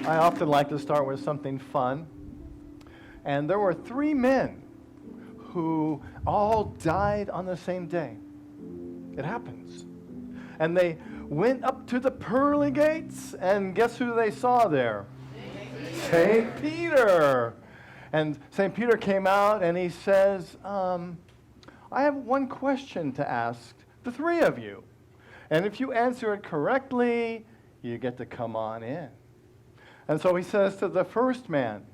I often like to start with something fun. And there were 3 men who all died on the same day. It happens. And they went up to the pearly gates, and guess who they saw there? St. Peter. And St. Peter came out and he says, I have one question to ask the 3 of you. And if you answer it correctly, you get to come on in. And so he says to the first man,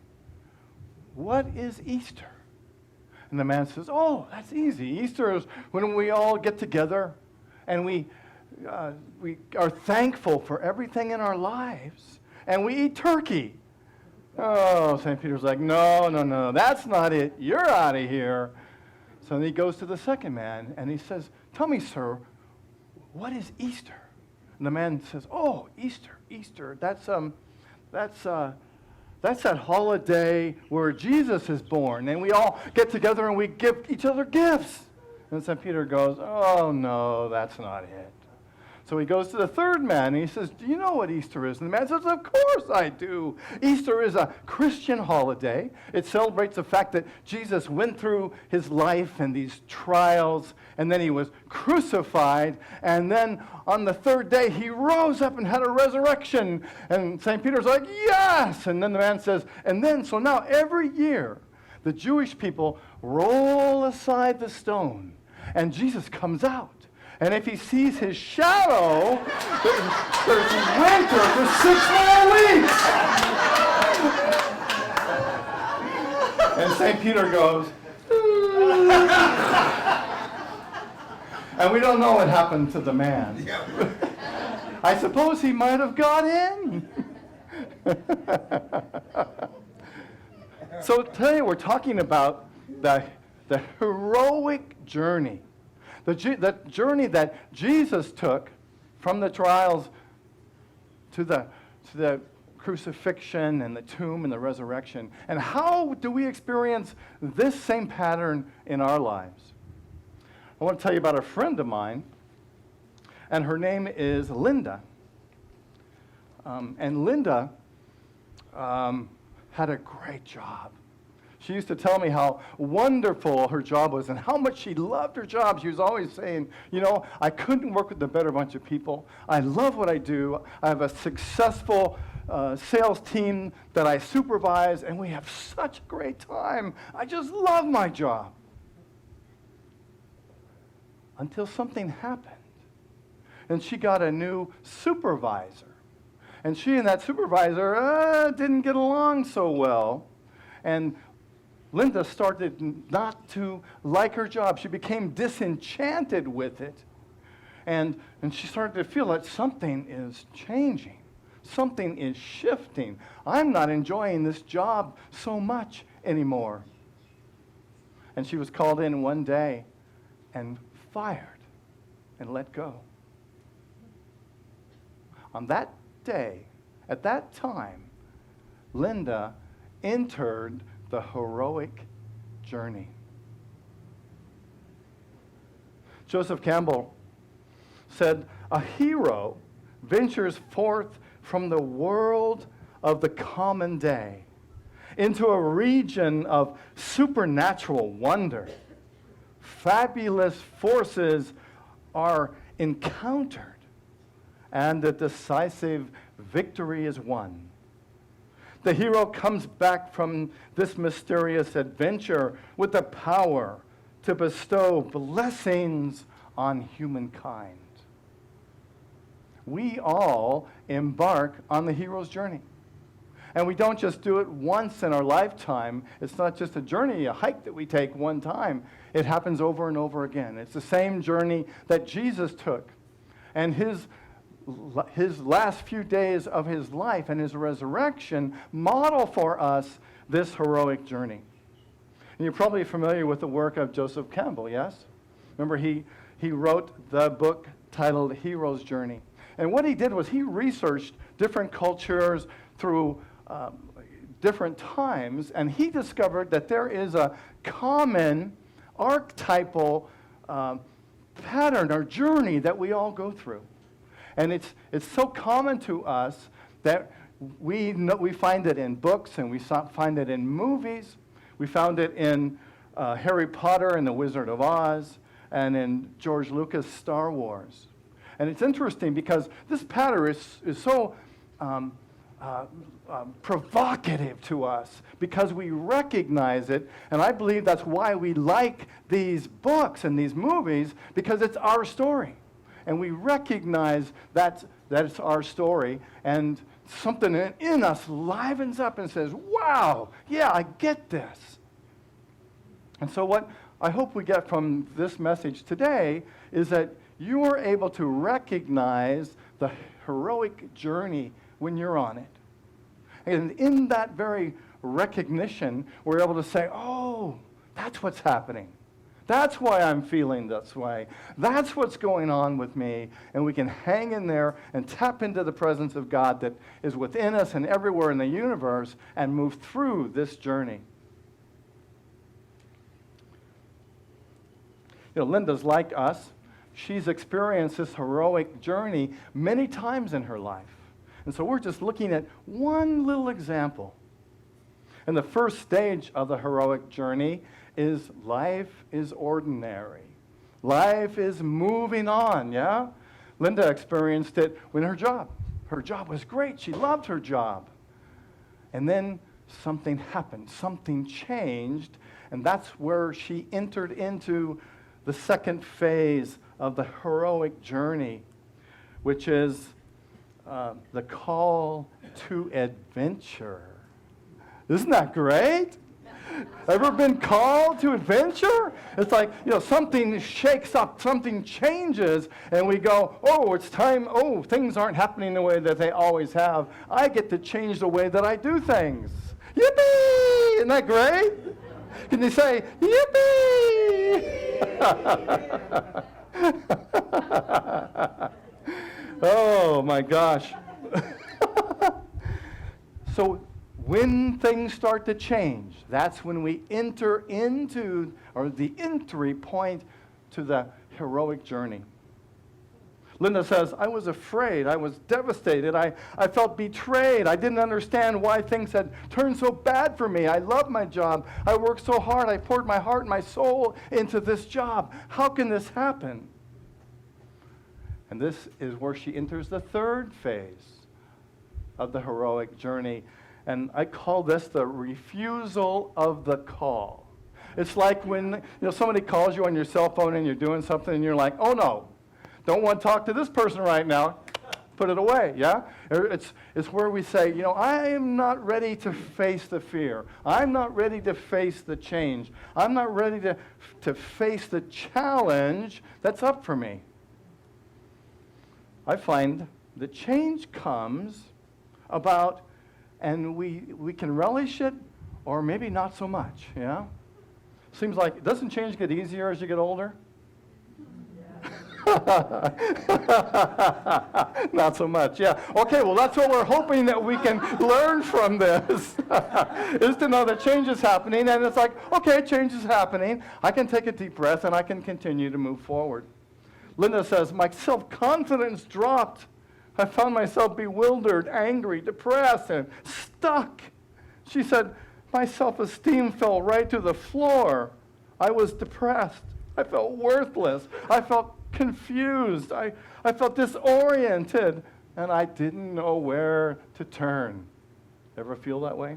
what is Easter? And the man says, oh, that's easy. Easter is when we all get together and we are thankful for everything in our lives and we eat turkey. Oh, St. Peter's like, no, that's not it. You're out of here. So then he goes to the second man and he says, tell me, sir, what is Easter? And the man says, oh, Easter, that's that holiday where Jesus is born, and we all get together and we give each other gifts. And St. Peter goes, oh, no, that's not it. So he goes to the third man, and he says, do you know what Easter is? And the man says, of course I do. Easter is a Christian holiday. It celebrates the fact that Jesus went through his life and these trials, and then he was crucified, and then on the third day he rose up and had a resurrection. And St. Peter's like, yes! And then the man says, so now every year the Jewish people roll aside the stone, and Jesus comes out. And if he sees his shadow, there's winter for 6 more weeks. And St. Peter goes, and we don't know what happened to the man. I suppose he might have got in. So today we're talking about the heroic journey. The journey that Jesus took from the trials to the crucifixion and the tomb and the resurrection. And how do we experience this same pattern in our lives? I want to tell you about a friend of mine, and her name is Linda. And Linda had a great job. She used to tell me how wonderful her job was and how much she loved her job. She was always saying, I couldn't work with a better bunch of people. I love what I do. I have a successful sales team that I supervise, and we have such a great time. I just love my job. Until something happened. And she got a new supervisor. And she and that supervisor didn't get along so well. And Linda started not to like her job. She became disenchanted with it. And she started to feel that something is changing. Something is shifting. I'm not enjoying this job so much anymore. And she was called in one day and fired and let go. On that day, at that time, Linda entered the heroic journey. Joseph Campbell said, a hero ventures forth from the world of the common day into a region of supernatural wonder. Fabulous forces are encountered, and a decisive victory is won. The hero comes back from this mysterious adventure with the power to bestow blessings on humankind. We all embark on the hero's journey. And we don't just do it once in our lifetime. It's not just a journey, a hike that we take one time. It happens over and over again. It's the same journey that Jesus took. And his last few days of his life and his resurrection model for us this heroic journey. And you're probably familiar with the work of Joseph Campbell, yes? Remember, he he wrote the book titled Hero's Journey. And what he did was he researched different cultures through different times, and he discovered that there is a common archetypal pattern or journey that we all go through. And it's so common to us that we find it in books, and we find it in movies. We found it in Harry Potter and the Wizard of Oz, and in George Lucas' Star Wars. And it's interesting because this pattern is so provocative to us because we recognize it, and I believe that's why we like these books and these movies, because it's our story. And we recognize that it's our story, and something in us livens up and says, wow, yeah, I get this. And so what I hope we get from this message today is that you are able to recognize the heroic journey when you're on it. And in that very recognition, we're able to say, oh, that's what's happening. That's why I'm feeling this way. That's what's going on with me. And we can hang in there and tap into the presence of God that is within us and everywhere in the universe and move through this journey. Linda's like us. She's experienced this heroic journey many times in her life. And so we're just looking at one little example. And the first stage of the heroic journey is life is ordinary. Life is moving on, yeah? Linda experienced it when her job was great. She loved her job. And then something happened. Something changed. And that's where she entered into the second phase of the heroic journey, which is the call to adventure. Isn't that great? Ever been called to adventure? It's like, something shakes up, something changes, and we go, oh, it's time, oh, things aren't happening the way that they always have. I get to change the way that I do things. Yippee! Isn't that great? Can you say, yippee? Oh, my gosh. So when things start to change, that's when we enter into, or the entry point to the heroic journey. Linda says, I was afraid. I was devastated. I felt betrayed. I didn't understand why things had turned so bad for me. I loved my job. I worked so hard. I poured my heart and my soul into this job. How can this happen? And this is where she enters the third phase of the heroic journey. And I call this the refusal of the call. It's like when somebody calls you on your cell phone and you're doing something and you're like, oh no, don't want to talk to this person right now. Put it away, yeah? It's where we say, I am not ready to face the fear. I'm not ready to face the change. I'm not ready to face the challenge that's up for me. I find the change comes about, and we can relish it, or maybe not so much, yeah? Seems like, doesn't change get easier as you get older? Not so much, yeah. Okay, well, that's what we're hoping that we can learn from this, is to know that change is happening, and it's like, okay, change is happening. I can take a deep breath, and I can continue to move forward. Linda says, my self-confidence dropped. I found myself bewildered, angry, depressed, and stuck. She said, my self-esteem fell right to the floor. I was depressed. I felt worthless. I felt confused. I felt disoriented, and I didn't know where to turn. Ever feel that way?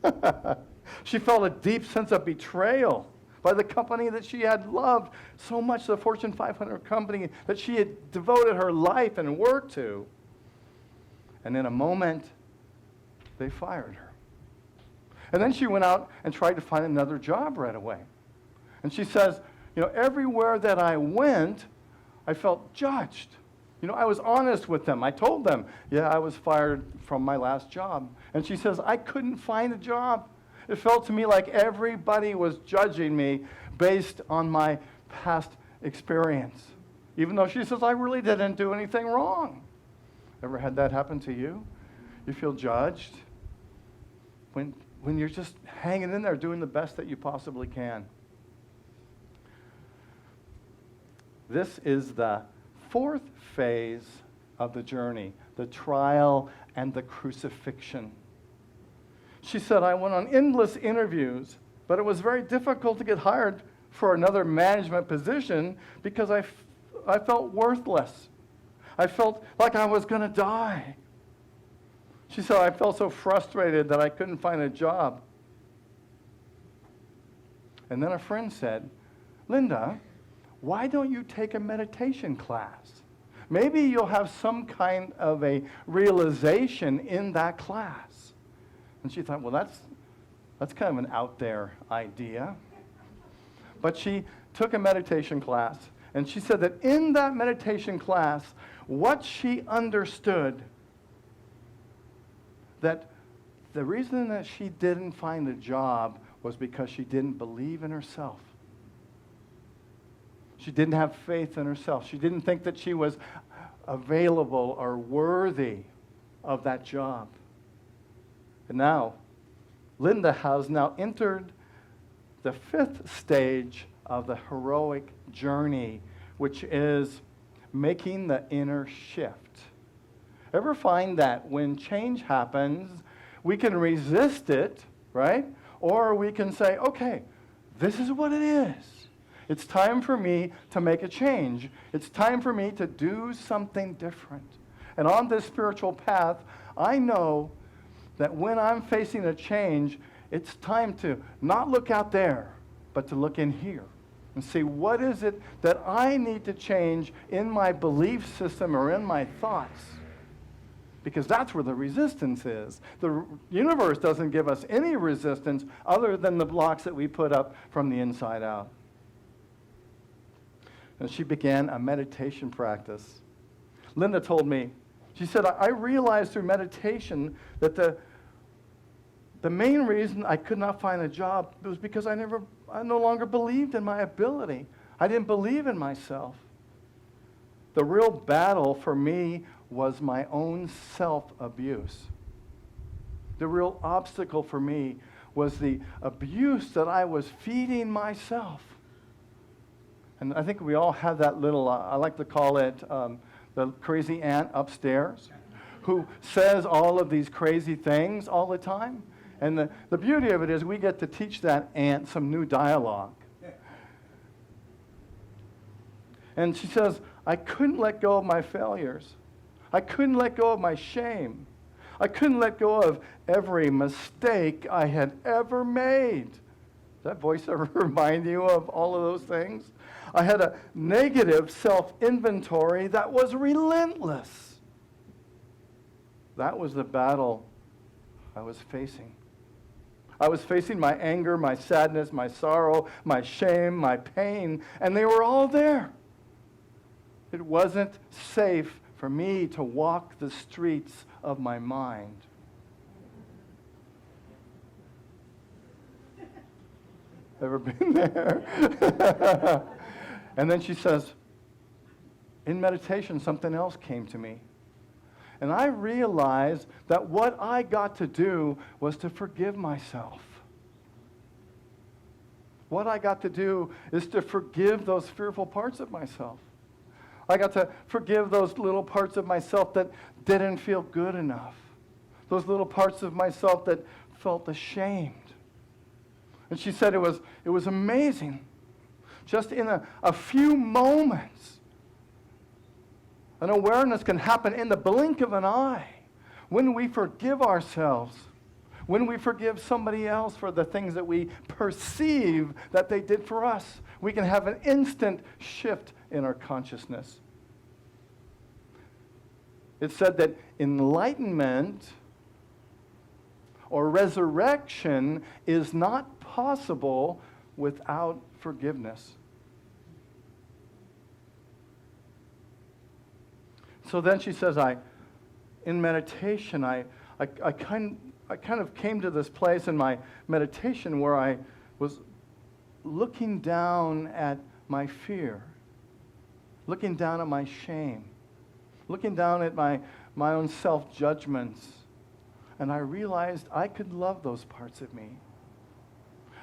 Yeah. She felt a deep sense of betrayal by the company that she had loved so much, the Fortune 500 company that she had devoted her life and work to. And in a moment, they fired her. And then she went out and tried to find another job right away. And she says, everywhere that I went, I felt judged. I was honest with them. I told them, yeah, I was fired from my last job. And she says, I couldn't find a job. It felt to me like everybody was judging me based on my past experience, even though she says, I really didn't do anything wrong. Ever had that happen to you? You feel judged when you're just hanging in there doing the best that you possibly can. This is the fourth phase of the journey, the trial and the crucifixion. She said, I went on endless interviews, but it was very difficult to get hired for another management position because I felt worthless. I felt like I was going to die. She said, I felt so frustrated that I couldn't find a job. And then a friend said, Linda, why don't you take a meditation class? Maybe you'll have some kind of a realization in that class. And she thought, well, that's kind of an out there idea. But she took a meditation class, and she said that in that meditation class, what she understood, that the reason that she didn't find a job was because she didn't believe in herself. She didn't have faith in herself. She didn't think that she was available or worthy of that job. And now, Linda has now entered the fifth stage of the heroic journey, which is making the inner shift. Ever find that when change happens, we can resist it, right? Or we can say, okay, this is what it is. It's time for me to make a change. It's time for me to do something different. And on this spiritual path, I know that when I'm facing a change, it's time to not look out there, but to look in here and see what is it that I need to change in my belief system or in my thoughts. Because that's where the resistance is. The universe doesn't give us any resistance other than the blocks that we put up from the inside out. And she began a meditation practice. Linda told me, she said, I realized through meditation that the main reason I could not find a job was because I no longer believed in my ability. I didn't believe in myself. The real battle for me was my own self-abuse. The real obstacle for me was the abuse that I was feeding myself. And I think we all have that little, I like to call it the crazy aunt upstairs who says all of these crazy things all the time. And the beauty of it is we get to teach that aunt some new dialogue. And she says, I couldn't let go of my failures. I couldn't let go of my shame. I couldn't let go of every mistake I had ever made. Does that voice ever remind you of all of those things? I had a negative self-inventory that was relentless. That was the battle I was facing. I was facing my anger, my sadness, my sorrow, my shame, my pain, and they were all there. It wasn't safe for me to walk the streets of my mind. Ever been there? And then she says, in meditation, something else came to me. And I realized that what I got to do was to forgive myself. What I got to do is to forgive those fearful parts of myself. I got to forgive those little parts of myself that didn't feel good enough. Those little parts of myself that felt ashamed. And she said it was amazing. Just in a few moments, an awareness can happen in the blink of an eye when we forgive ourselves, when we forgive somebody else for the things that we perceive that they did for us. We can have an instant shift in our consciousness. It said that enlightenment or resurrection is not possible without forgiveness. So then she says, in meditation, I kind of came to this place in my meditation where I was looking down at my fear, looking down at my shame, looking down at my own self-judgments, and I realized I could love those parts of me.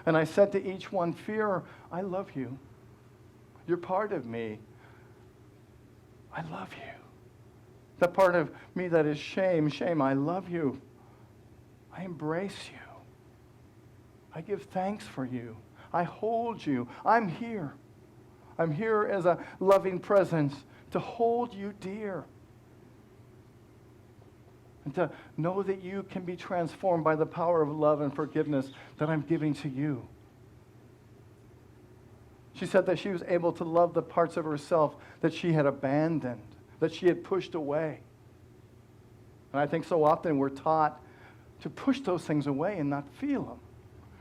And I said to each one, fear, I love you. You're part of me. I love you. That part of me that is shame, I love you. I embrace you. I give thanks for you. I hold you. I'm here. I'm here as a loving presence to hold you dear. And to know that you can be transformed by the power of love and forgiveness that I'm giving to you. She said that she was able to love the parts of herself that she had abandoned, that she had pushed away. And I think so often we're taught to push those things away and not feel them,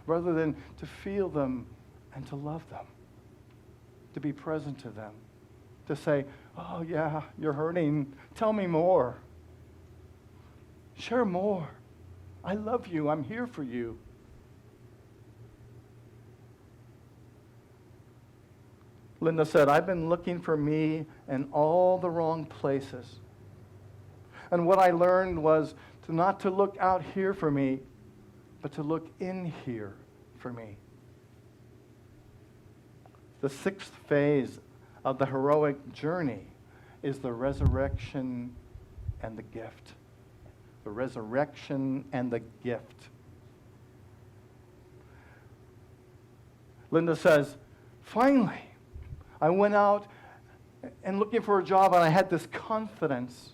rather than to feel them and to love them, to be present to them, to say, oh yeah, you're hurting, tell me more. Share more. I love you. I'm here for you. Linda said, I've been looking for me in all the wrong places. And what I learned was not to look out here for me, but to look in here for me. The sixth phase of the heroic journey is the resurrection and the gift. The resurrection and the gift. Linda says, finally, I went out and looking for a job, and I had this confidence.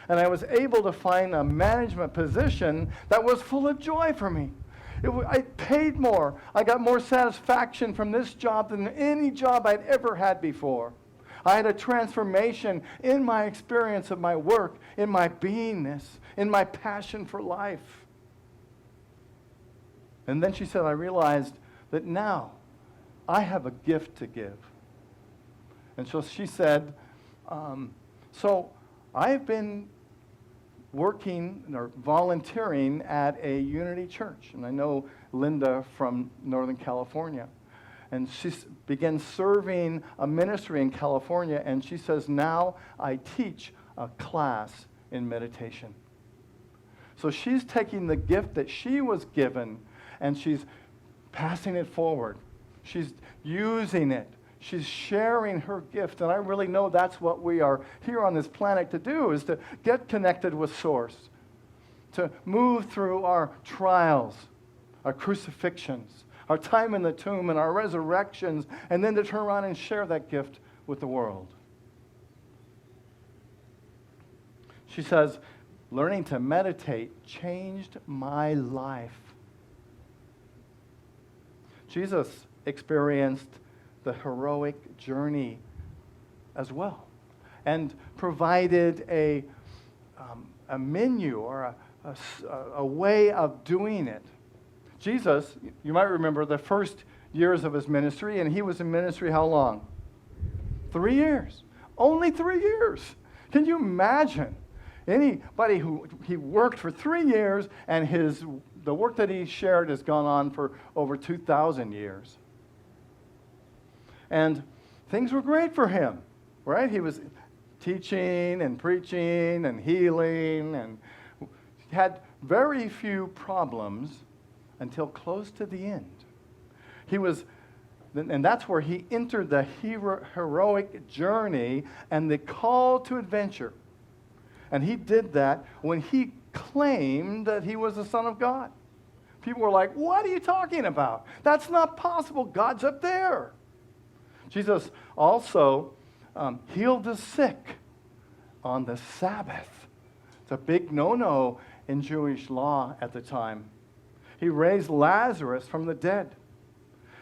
And I was able to find a management position that was full of joy for me. I paid more. I got more satisfaction from this job than any job I'd ever had before. I had a transformation in my experience of my work, in my beingness, in my passion for life. And then she said, I realized that now I have a gift to give. And so she said, so I've been working or volunteering at a Unity church. And I know Linda from Northern California. And she began serving a ministry in California. And she says, now I teach a class in meditation. So she's taking the gift that she was given and she's passing it forward. She's using it. She's sharing her gift, and I really know that's what we are here on this planet to do, is to get connected with Source, to move through our trials, our crucifixions, our time in the tomb, and our resurrections, and then to turn around and share that gift with the world. She says, learning to meditate changed my life. Jesus experienced the heroic journey as well, and provided a menu or a way of doing it. Jesus, you might remember the first years of his ministry, and he was in ministry how long? 3 years. Only 3 years. Can you imagine anybody who he worked for 3 years, and the work that he shared has gone on for over 2,000 years? And things were great for him, right? He was teaching and preaching and healing and had very few problems until close to the end. And that's where he entered the heroic journey and the call to adventure. And he did that when he claimed that he was the Son of God. People were like, what are you talking about? That's not possible. God's up there. Jesus also healed the sick on the Sabbath. It's a big no-no in Jewish law at the time. He raised Lazarus from the dead.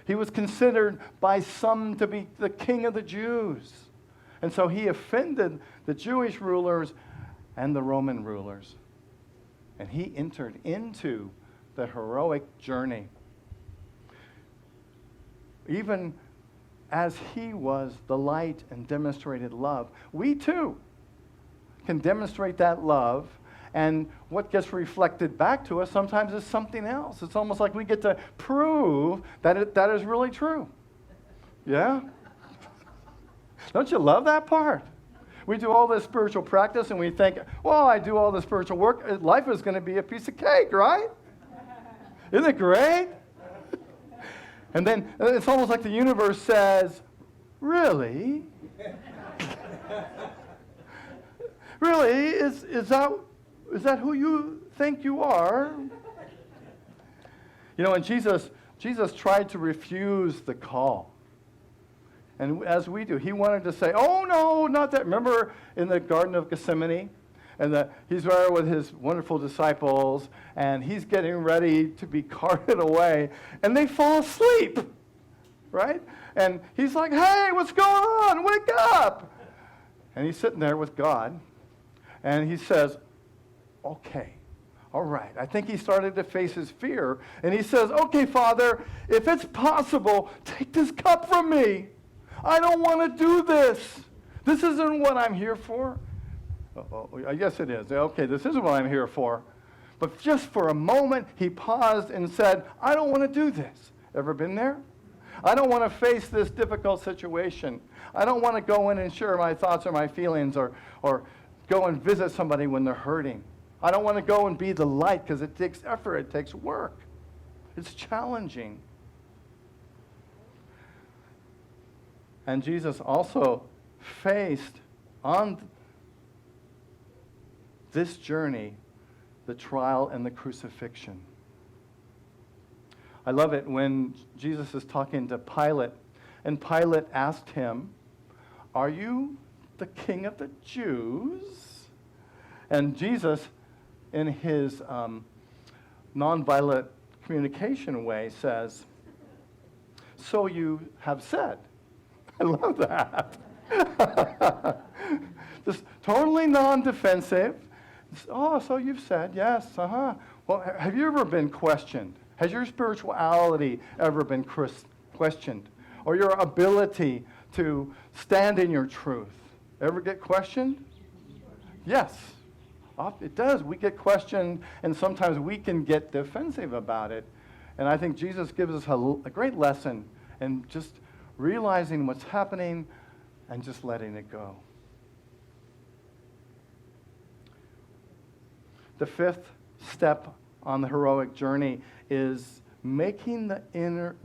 He was considered by some to be the king of the Jews. And so he offended the Jewish rulers and the Roman rulers. And he entered into the heroic journey. Even as he was the light and demonstrated love, we too can demonstrate that love, and what gets reflected back to us sometimes is something else. It's almost like we get to prove that that is really true. Yeah? Don't you love that part? We do all this spiritual practice and we think, well, I do all this spiritual work. Life is going to be a piece of cake, right? Isn't it great? And then it's almost like the universe says, really? Really? Is that who you think you are? You know, and Jesus tried to refuse the call. And as we do, he wanted to say, oh, no, not that. Remember in the Garden of Gethsemane? And he's there with his wonderful disciples, and he's getting ready to be carted away, and they fall asleep, right? And he's like, hey, what's going on? Wake up. And he's sitting there with God, and he says, okay, all right. I think he started to face his fear, and he says, okay, Father, if it's possible, take this cup from me. I don't want to do this. This isn't what I'm here for. I guess it is. Okay, this isn't what I'm here for. But just for a moment, he paused and said, I don't want to do this. Ever been there? I don't want to face this difficult situation. I don't want to go in and share my thoughts or my feelings or go and visit somebody when they're hurting. I don't want to go and be the light because it takes effort, it takes work. It's challenging. And Jesus also faced on this journey the trial and the crucifixion. I love it when Jesus is talking to Pilate, and Pilate asked him, are you the king of the Jews? And Jesus, in his nonviolent communication way, says, so you have said. I love that. Just totally non-defensive. Oh, so you've said, yes, uh-huh. Well, have you ever been questioned? Has your spirituality ever been questioned? Or your ability to stand in your truth? Ever get questioned? Yes. It does. We get questioned, and sometimes we can get defensive about it. And I think Jesus gives us a great lesson in just realizing what's happening and just letting it go. The fifth step on the heroic journey is making the inner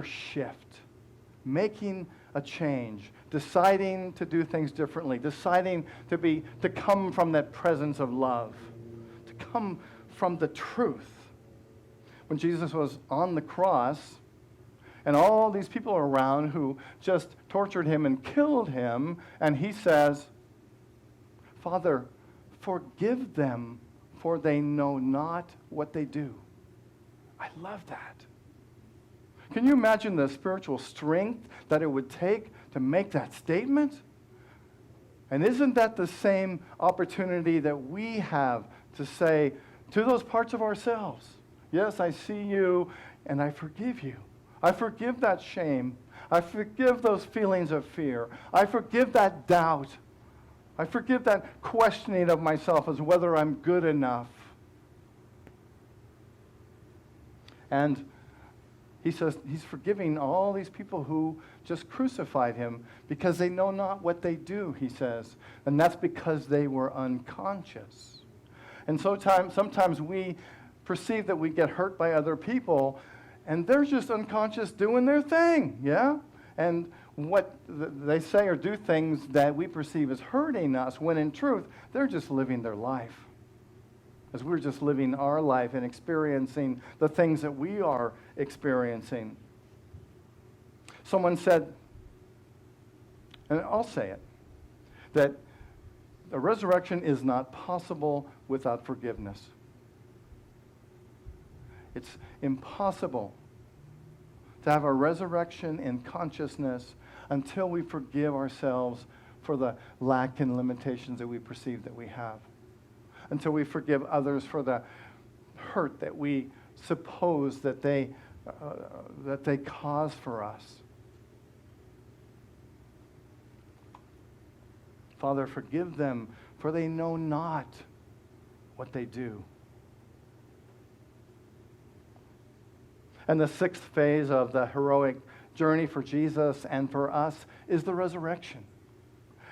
shift, making a change, deciding to do things differently, deciding to come from that presence of love, to come from the truth. When Jesus was on the cross, and all these people around who just tortured him and killed him, and he says, Father, forgive them, for they know not what they do. I love that. Can you imagine the spiritual strength that it would take to make that statement? And isn't that the same opportunity that we have to say to those parts of ourselves, yes, I see you, and I forgive you. I forgive that shame. I forgive those feelings of fear. I forgive that doubt. I forgive that questioning of myself as whether I'm good enough. And he says he's forgiving all these people who just crucified him because they know not what they do, he says. And that's because they were unconscious. And sometimes we perceive that we get hurt by other people, and they're just unconscious doing their thing, yeah? And what they say or do things that we perceive as hurting us, when in truth, they're just living their life. As we're just living our life and experiencing the things that we are experiencing. Someone said, and I'll say it, that the resurrection is not possible without forgiveness. It's impossible to have a resurrection in consciousness until we forgive ourselves for the lack and limitations that we perceive that we have. Until we forgive others for the hurt that we suppose that they cause for us. Father, forgive them, for they know not what they do. And the sixth phase of the heroic journey for Jesus and for us is the resurrection.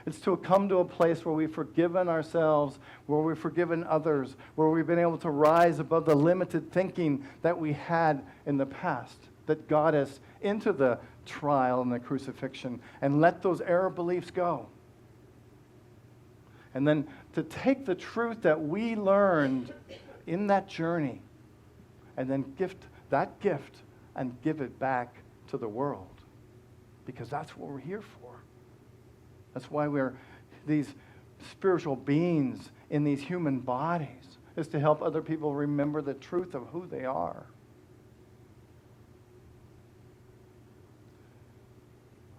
It's to come to a place where we've forgiven ourselves, where we've forgiven others, where we've been able to rise above the limited thinking that we had in the past, that got us into the trial and the crucifixion, and let those error beliefs go. And then to take the truth that we learned in that journey and then gift that gift and give it back to the world. Because that's what we're here for. That's why we're these spiritual beings in these human bodies, is to help other people remember the truth of who they are.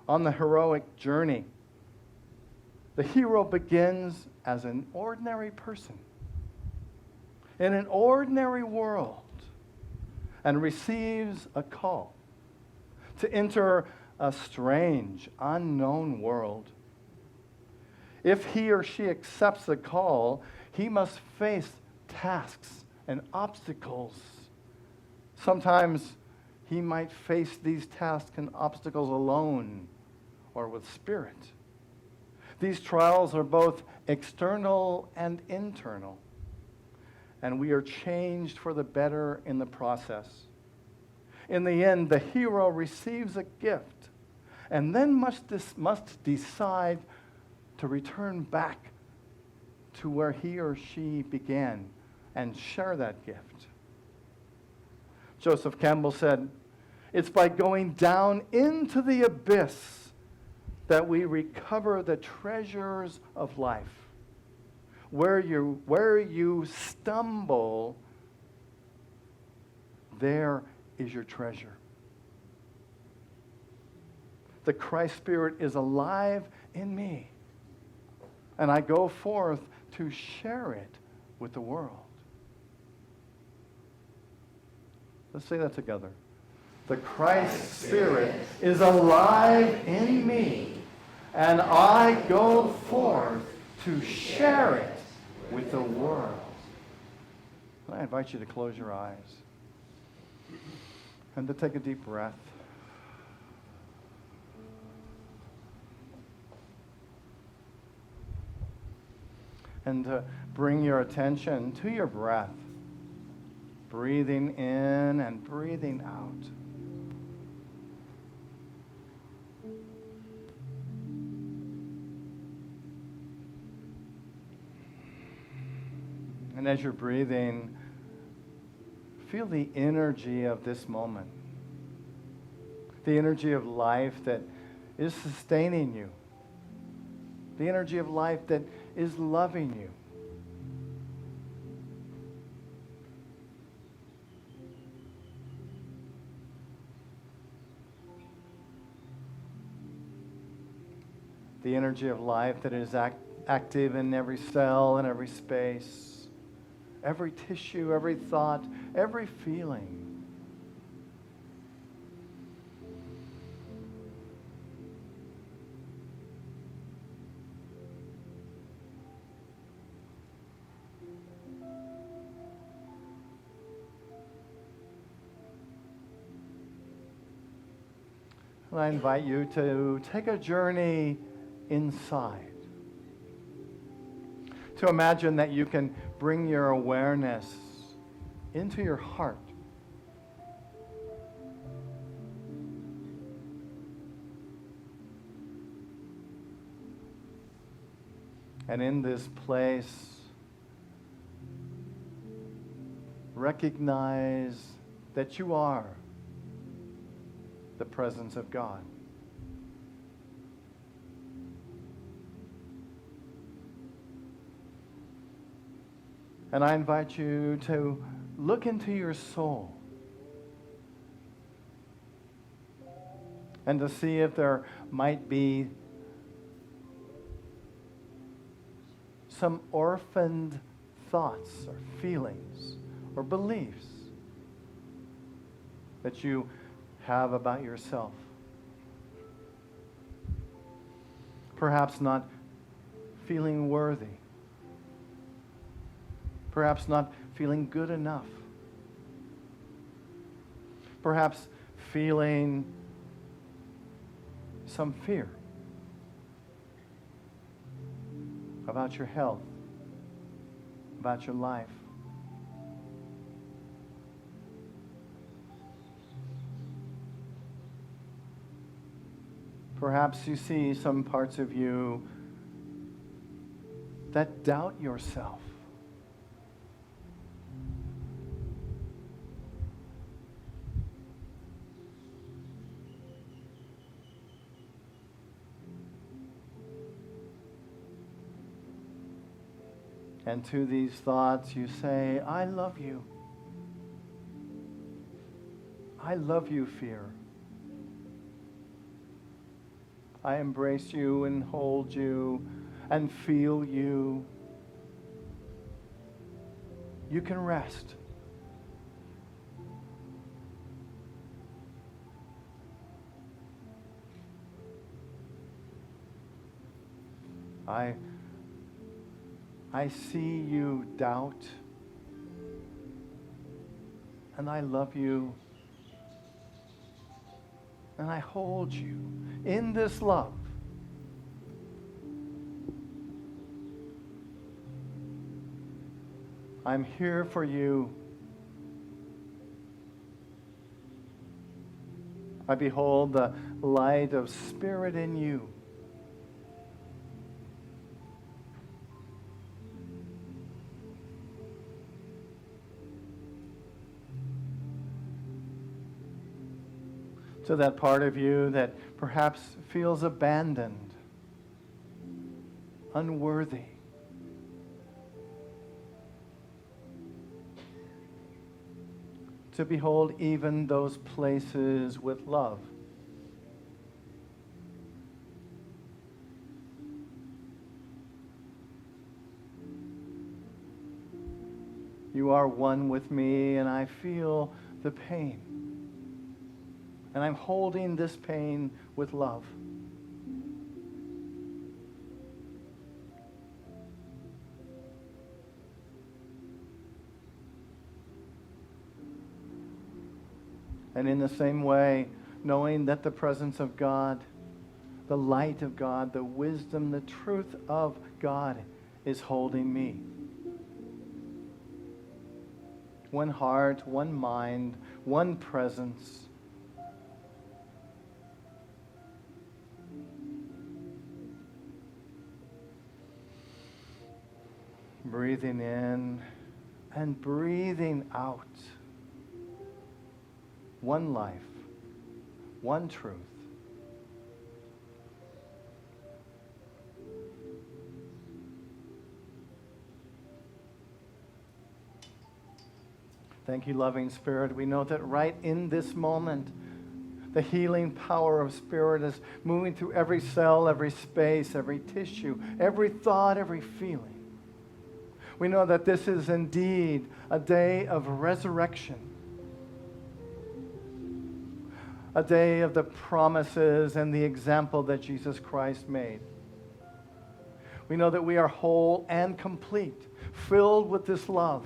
On the heroic journey, the hero begins as an ordinary person in an ordinary world and receives a call to enter a strange, unknown world. If he or she accepts the call, he must face tasks and obstacles. Sometimes he might face these tasks and obstacles alone or with spirit. These trials are both external and internal, and we are changed for the better in the process. In the end, the hero receives a gift and then must decide to return back to where he or she began and share that gift. Joseph Campbell said, "It's by going down into the abyss that we recover the treasures of life. Where you stumble, there is your treasure." The Christ Spirit is alive in me, and I go forth to share it with the world. Let's say that together. The Christ Spirit is alive in me, and I go forth to share it with the world. I invite you to close your eyes and to take a deep breath. And to bring your attention to your breath, breathing in and breathing out. And as you're breathing, feel the energy of this moment, the energy of life that is sustaining you, the energy of life that is loving you. The energy of life that is active in every cell and every space, every tissue, every thought, every feeling. And I invite you to take a journey inside. To imagine that you can bring your awareness into your heart. And in this place, recognize that you are the presence of God. And I invite you to look into your soul and to see if there might be some orphaned thoughts or feelings or beliefs that you have about yourself. Perhaps not feeling worthy. Perhaps not feeling good enough. Perhaps feeling some fear about your health, about your life. Perhaps you see some parts of you that doubt yourself. And to these thoughts you say, I love you. I love you, fear. I embrace you and hold you and feel you. You can rest. I see you doubt, and I love you, and I hold you in this love. I'm here for you. I behold the light of Spirit in you. To that part of you that perhaps feels abandoned, unworthy. To behold even those places with love. You are one with me, and I feel the pain. And I'm holding this pain with love. And in the same way, knowing that the presence of God, the light of God, the wisdom, the truth of God is holding me. One heart, one mind, one presence. Breathing in and breathing out. One life, one truth. Thank you, loving Spirit. We know that right in this moment, the healing power of Spirit is moving through every cell, every space, every tissue, every thought, every feeling. We know that this is indeed a day of resurrection. A day of the promises and the example that Jesus Christ made. We know that we are whole and complete, filled with this love,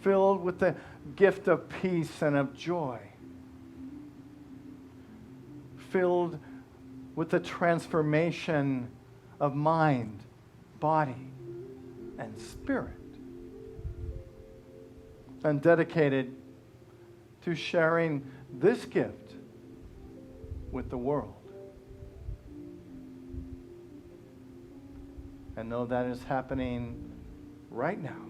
filled with the gift of peace and of joy, filled with the transformation of mind, body, and spirit, and dedicated to sharing this gift with the world. And know that is happening right now.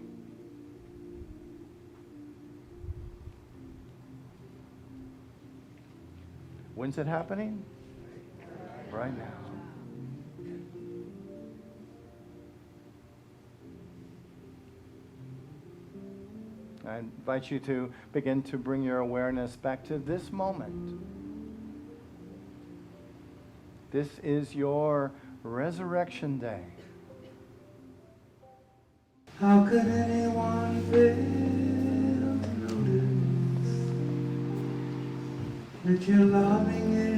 When's it happening? Right now. I invite you to begin to bring your awareness back to this moment. This is your resurrection day. How could anyone fail to notice that you're loving it?